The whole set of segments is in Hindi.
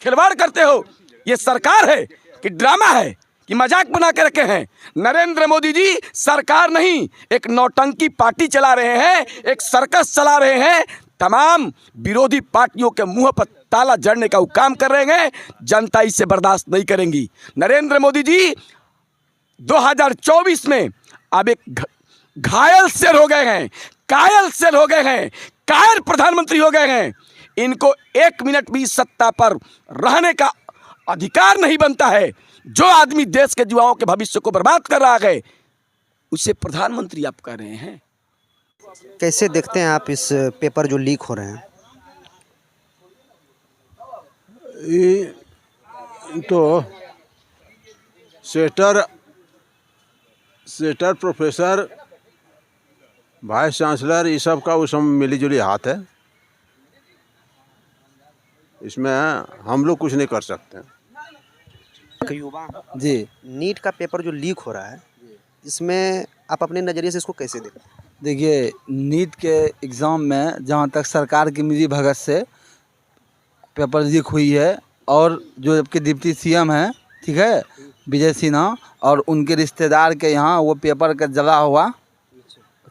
खिलवाड़ करते हो। ये सरकार है कि ड्रामा है कि मजाक बना के रखे हैं? नरेंद्र मोदी जी सरकार नहीं, एक नौटंकी पार्टी चला रहे हैं, एक सर्कस चला रहे हैं। तमाम विरोधी पार्टियों के मुंह पर ताला जड़ने का वो काम कर रहे हैं। जनता इसे बर्दाश्त नहीं करेंगी। नरेंद्र मोदी जी 2024 में अब एक घायल शेर हो गए हैं, कायल शेर हो गए हैं, कायर प्रधानमंत्री हो गए हैं। इनको 1 मिनट भी सत्ता पर रहने का अधिकार नहीं बनता है। जो आदमी देश के युवाओं के भविष्य को बर्बाद कर रहा है उसे प्रधानमंत्री आप कह रहे हैं। कैसे देखते हैं आप इस पेपर जो लीक हो रहे हैं? ये तो सेटर प्रोफेसर, वाइस चांसलर, ये सब का उस मिली जुली हाथ है। इसमें हम लोग कुछ नहीं कर सकते। युवा जी, नीट का पेपर जो लीक हो रहा है, इसमें आप अपने नज़रिए से इसको कैसे देखते हैं? देखिए नीट के एग्ज़ाम में जहाँ तक सरकार की मिली भगत से पेपर लीक हुई है, और जो जबकि डिप्टी सीएम हैं, ठीक है, विजय सिन्हा, और उनके रिश्तेदार के यहाँ वो पेपर का जला हुआ,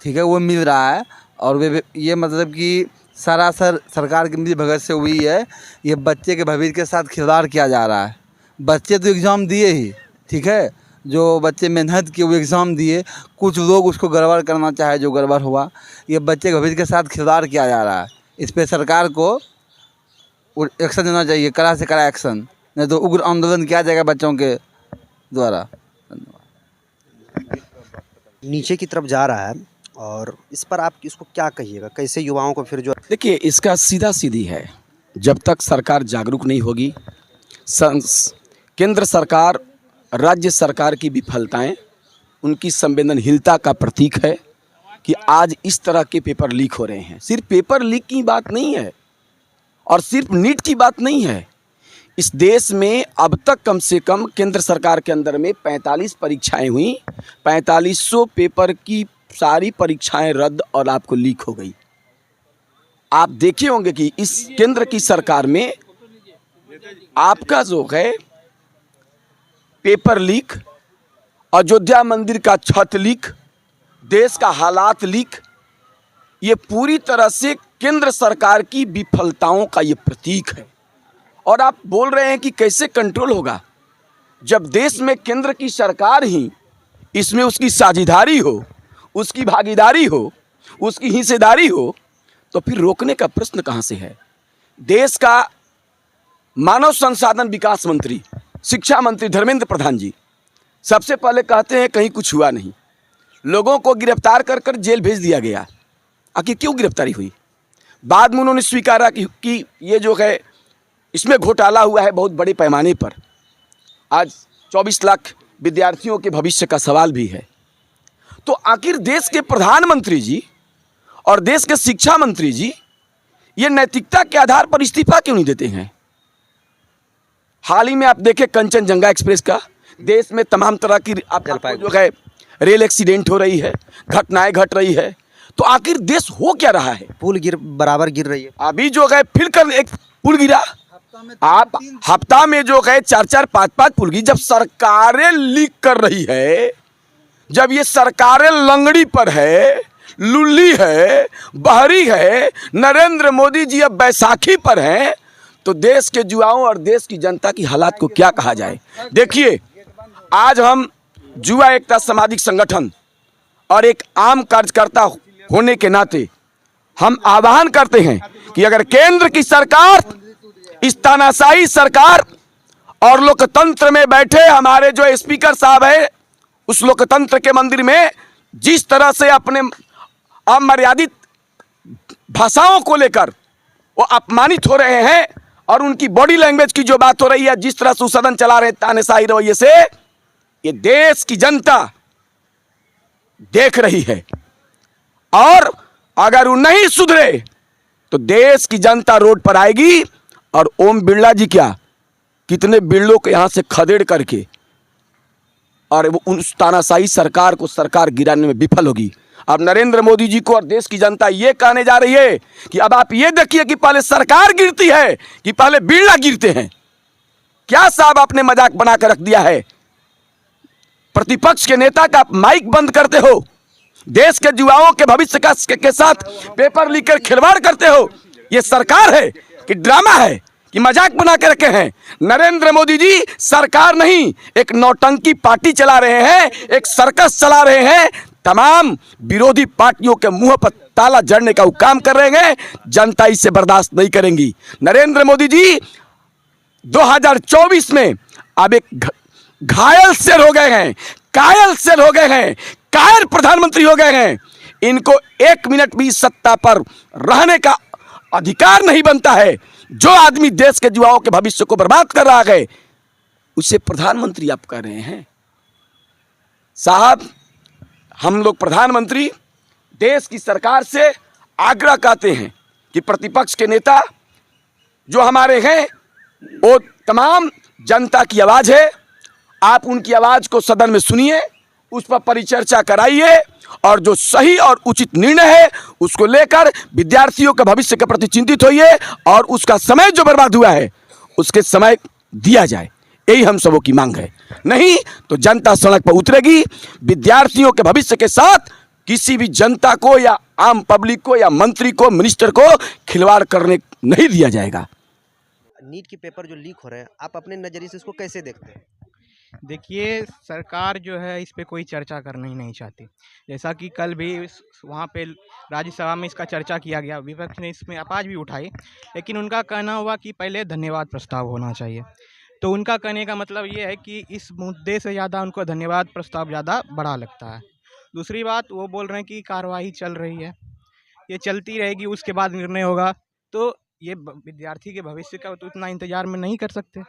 ठीक है, वो मिल रहा है। और वे ये मतलब कि सरासर सरकार की मिली भगत से हुई है। ये बच्चे के भविष्य के साथ खिलवाड़ किया जा रहा है। बच्चे तो एग्ज़ाम दिए ही, ठीक है, जो बच्चे मेहनत किए वो एग्ज़ाम दिए, कुछ लोग उसको गड़बड़ करना चाहे, जो गड़बड़ हुआ। ये बच्चे के भविष्य के साथ खिलवाड़ किया जा रहा है। इस पर सरकार को एक्शन लेना चाहिए, कड़ा से कड़ा एक्शन, नहीं तो उग्र आंदोलन किया जाएगा बच्चों के द्वारा। नीचे की तरफ जा रहा है, और इस पर आप इसको क्या कहिएगा? कैसे युवाओं को फिर जो देखिए, इसका सीधा सीधी है, जब तक सरकार जागरूक नहीं होगी, केंद्र सरकार, राज्य सरकार की विफलताएं उनकी संवेदनहीनता का प्रतीक है कि आज इस तरह के पेपर लीक हो रहे हैं। सिर्फ पेपर लीक की बात नहीं है और सिर्फ नीट की बात नहीं है। इस देश में अब तक कम से कम केंद्र सरकार के अंदर में 45 परीक्षाएं हुई, 4500 पेपर की सारी परीक्षाएं रद्द और आपको लीक हो गई। आप देखे होंगे कि इस केंद्र की सरकार में आपका जो है पेपर लीक, अयोध्या मंदिर का छत लीक, देश का हालात लीक, ये पूरी तरह से केंद्र सरकार की विफलताओं का ये प्रतीक है। और आप बोल रहे हैं कि कैसे कंट्रोल होगा, जब देश में केंद्र की सरकार ही इसमें उसकी साझेदारी हो, उसकी भागीदारी हो, उसकी हिस्सेदारी हो, तो फिर रोकने का प्रश्न कहां से है? देश का मानव संसाधन विकास मंत्री, शिक्षा मंत्री धर्मेंद्र प्रधान जी सबसे पहले कहते हैं कहीं कुछ हुआ नहीं, लोगों को गिरफ्तार कर कर जेल भेज दिया गया। आखिर क्यों गिरफ्तारी हुई? बाद में उन्होंने स्वीकारा कि ये जो है इसमें घोटाला हुआ है बहुत बड़े पैमाने पर। आज 24 लाख विद्यार्थियों के भविष्य का सवाल भी है। तो आखिर देश के प्रधानमंत्री जी और देश के शिक्षा मंत्री जी ये नैतिकता के आधार पर इस्तीफा क्यों नहीं देते हैं? हाल ही में आप देखें कंचनजंगा एक्सप्रेस का, देश में तमाम तरह की आपको जो है रेल एक्सीडेंट हो रही है, घटनाएं घट रही है। तो आखिर देश हो क्या रहा है? पुल बराबर गिर रही है। अभी जो है फिर कर एक पुल गिरा, आप हफ्ता में जो है 4-4, 5-5 पुल गिरी। जब सरकारें लीक कर रही है, जब ये सरकारें लंगड़ी पर है, लुल्ली है, बहरी है, नरेंद्र मोदी जी अब बैसाखी पर हैं, तो देश के युवाओं और देश की जनता की हालात को क्या कहा जाए? देखिए, आज हम युवा एकता सामाजिक संगठन और एक आम कार्यकर्ता होने के नाते हम आह्वान करते हैं कि अगर केंद्र की सरकार, इस तानाशाही सरकार और लोकतंत्र में बैठे हमारे जो स्पीकर साहब है, उस लोकतंत्र के मंदिर में जिस तरह से अपने अमर्यादित भाषाओं को लेकर वो अपमानित हो रहे हैं और उनकी बॉडी लैंग्वेज की जो बात हो रही है, जिस तरह से सदन चला रहे तानाशाही रवैये से, ये देश की जनता देख रही है। और अगर वो नहीं सुधरे तो देश की जनता रोड पर आएगी। और ओम बिरला जी क्या कितने बिरलों को यहां से खदेड़ करके और वो उस तानाशाही सरकार को सरकार गिराने में विफल होगी। अब नरेंद्र मोदी जी को और देश की जनता ये कहने जा रही है कि अब आप ये देखिए कि पहले सरकार गिरती है कि पहले बिरला गिरते हैं। क्या साहब आपने मजाक बना कर रख दिया है? प्रतिपक्ष के नेता का माइक बंद करते हो, देश के युवाओं के भविष्य के साथ पेपर लीक कर खिलवाड़ करते हो। ये सरकार है कि ड्रामा है कि मजाक बना के रखे हैं? नरेंद्र मोदी जी सरकार नहीं, एक नौटंकी पार्टी चला रहे हैं, एक सर्कस चला रहे हैं। तमाम विरोधी पार्टियों के मुंह पर ताला जड़ने का वो काम कर रहे हैं। जनता इसे बर्दाश्त नहीं करेंगी। नरेंद्र मोदी जी 2024 में अब एक घायल शेर हो गए हैं, कायल शेर हो गए हैं, कायर प्रधानमंत्री हो गए हैं। इनको 1 मिनट भी सत्ता पर रहने का अधिकार नहीं बनता है। जो आदमी देश के युवाओं के भविष्य को बर्बाद कर रहा है उसे प्रधानमंत्री आप कह रहे हैं? साहब, हम लोग प्रधानमंत्री देश की सरकार से आग्रह करते हैं कि प्रतिपक्ष के नेता जो हमारे हैं वो तमाम जनता की आवाज़ है। आप उनकी आवाज़ को सदन में सुनिए, उस पर परिचर्चा कराइए और जो सही और उचित निर्णय है उसको लेकर विद्यार्थियों के भविष्य के प्रति चिंतित होइए और उसका समय जो बर्बाद हुआ है उसके समय दिया जाए। यही हम सबों की मांग है। नहीं तो जनता सड़क पर उतरेगी। विद्यार्थियों के भविष्य के साथ किसी भी जनता को या आम पब्लिक को या मंत्री को, मिनिस्टर को खिलवाड़ करने नहीं दिया जाएगा। नीट के पेपर जो लीक हो रहे हैं, आप अपने नज़रिए से इसको कैसे देखते हैं? देखिए, सरकार जो है इस पे कोई चर्चा करना ही नहीं चाहती। जैसा कि कल भी वहाँ पे राज्यसभा में इसका चर्चा किया गया, विपक्ष ने इसमें आवाज़ भी उठाई, लेकिन उनका कहना हुआ कि पहले धन्यवाद प्रस्ताव होना चाहिए। तो उनका कहने का मतलब ये है कि इस मुद्दे से ज़्यादा उनको धन्यवाद प्रस्ताव ज़्यादा बड़ा लगता है। दूसरी बात, वो बोल रहे हैं कि कार्यवाही चल रही है, ये चलती रहेगी, उसके बाद निर्णय होगा। तो ये विद्यार्थी के भविष्य का तो इतना इंतज़ार में नहीं कर सकते।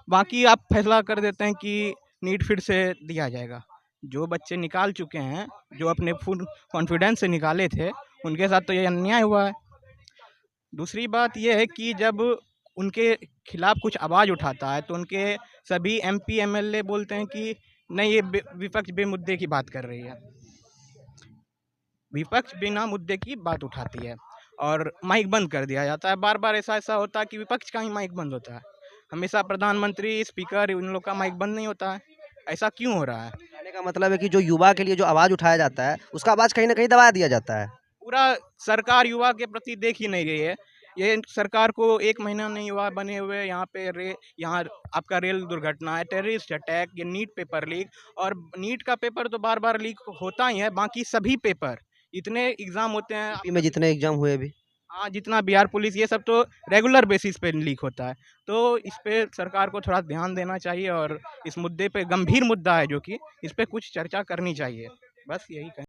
बाकी आप फैसला कर देते हैं कि नीट फिर से दिया जाएगा। जो बच्चे निकाल चुके हैं, जो अपने फुल कॉन्फिडेंस से निकाले थे, उनके साथ तो ये अन्याय हुआ है। दूसरी बात ये है कि जब उनके खिलाफ कुछ आवाज़ उठाता है तो उनके सभी एमपी एमएलए बोलते हैं कि नहीं, ये विपक्ष बेमुद्दे की बात कर रही है। विपक्ष बिना मुद्दे की बात उठाती है और माइक बंद कर दिया जाता है। बार बार ऐसा होता है कि विपक्ष का ही माइक बंद होता है। हमेशा प्रधानमंत्री, स्पीकर, उन लोग का माइक बंद नहीं होता है। ऐसा क्यों हो रहा है? कहने का मतलब है कि जो युवा के लिए जो आवाज़ उठाया जाता है उसका आवाज़ कहीं ना कहीं दबा दिया जाता है। पूरा सरकार युवा के प्रति देख ही नहीं रही है। ये सरकार को 1 महीना नहीं हुआ बने हुए। यहाँ पे यहाँ आपका रेल दुर्घटना है, टेररिस्ट अटैक, ये नीट पेपर लीक। और नीट का पेपर तो बार बार लीक होता ही है, बाकी सभी पेपर, इतने एग्ज़ाम होते हैं यूपी में जितने एग्जाम हुए अभी, हाँ, जितना बिहार पुलिस, ये सब तो रेगुलर बेसिस पे लीक होता है। तो इस पे सरकार को थोड़ा ध्यान देना चाहिए और इस मुद्दे पे, गंभीर मुद्दा है जो कि इस पे कुछ चर्चा करनी चाहिए। बस यही कहें।